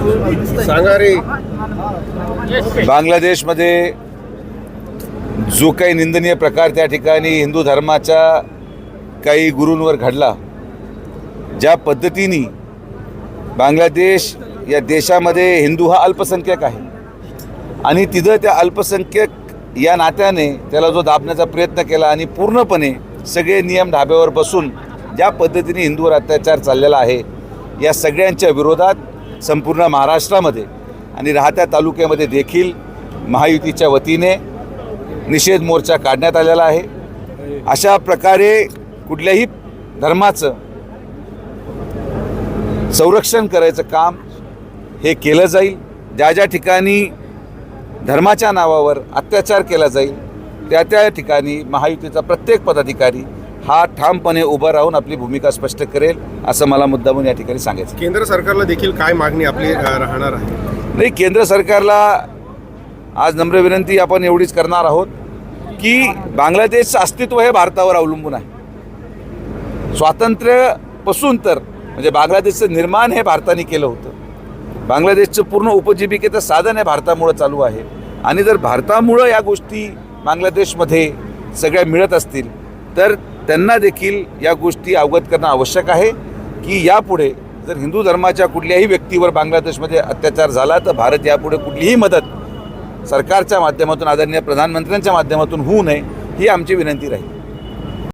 सांगा रे. बांगलादेशमध्ये जो काही निंदनीय प्रकार त्या ठिकाणी हिंदू धर्माच्या काही गुरूंवर घडला, ज्या पद्धतीने बांगलादेश या देशामध्ये हिंदू हा अल्पसंख्याक आहे आणि तिथं त्या अल्पसंख्याक या नात्याने त्याला जो दाबण्याचा प्रयत्न केला आणि पूर्णपणे सगळे नियम धाब्यावर बसून ज्या पद्धतीने हिंदूवर अत्याचार चाललेला आहे, या सगळ्यांच्या विरोधात संपूर्ण महाराष्ट्रामध्ये आणि राहत्या तालुक्यामध्ये देखील महायुतीच्या वतीने निषेध मोर्चा काढण्यात आलेला आहे. अशा प्रकारे कुठल्याही धर्माचं संरक्षण करायचं काम हे केलं जाईल. ज्या ज्या ठिकाणी धर्माच्या नावावर अत्याचार केला जाईल त्या त्या ठिकाणी महायुतीचा प्रत्येक पदाधिकारी हा ठामपणे उभा राहून आपली भूमिका स्पष्ट करेल, असं मला मुद्दामून या ठिकाणी सांगायचं. केंद्र सरकारला देखील काय मागणी आपली राहणार आहे? नाही, केंद्र सरकारला आज नम्र विनंती आपण एवढीच करणार आहोत की बांगलादेशचं अस्तित्व हे भारतावर अवलंबून आहे. स्वातंत्र्यापासून तर म्हणजे बांगलादेशचं निर्माण हे भारताने केलं होतं. बांगलादेशचं पूर्ण उपजीविकेचं साधन हे भारतामुळं चालू आहे आणि जर भारतामुळं या गोष्टी बांगलादेशमध्ये सगळ्या मिळत असतील तर त्यांना देखील या गोष्टी अवगत करणं आवश्यक आहे की यापुढे जर हिंदू धर्माच्या कुठल्याही व्यक्तीवर बांगलादेशमध्ये अत्याचार झाला तर भारत यापुढे कुठलीही मदत सरकारच्या माध्यमातून, आदरणीय प्रधानमंत्र्यांच्या माध्यमातून होऊ नये ही आमची विनंती राहील.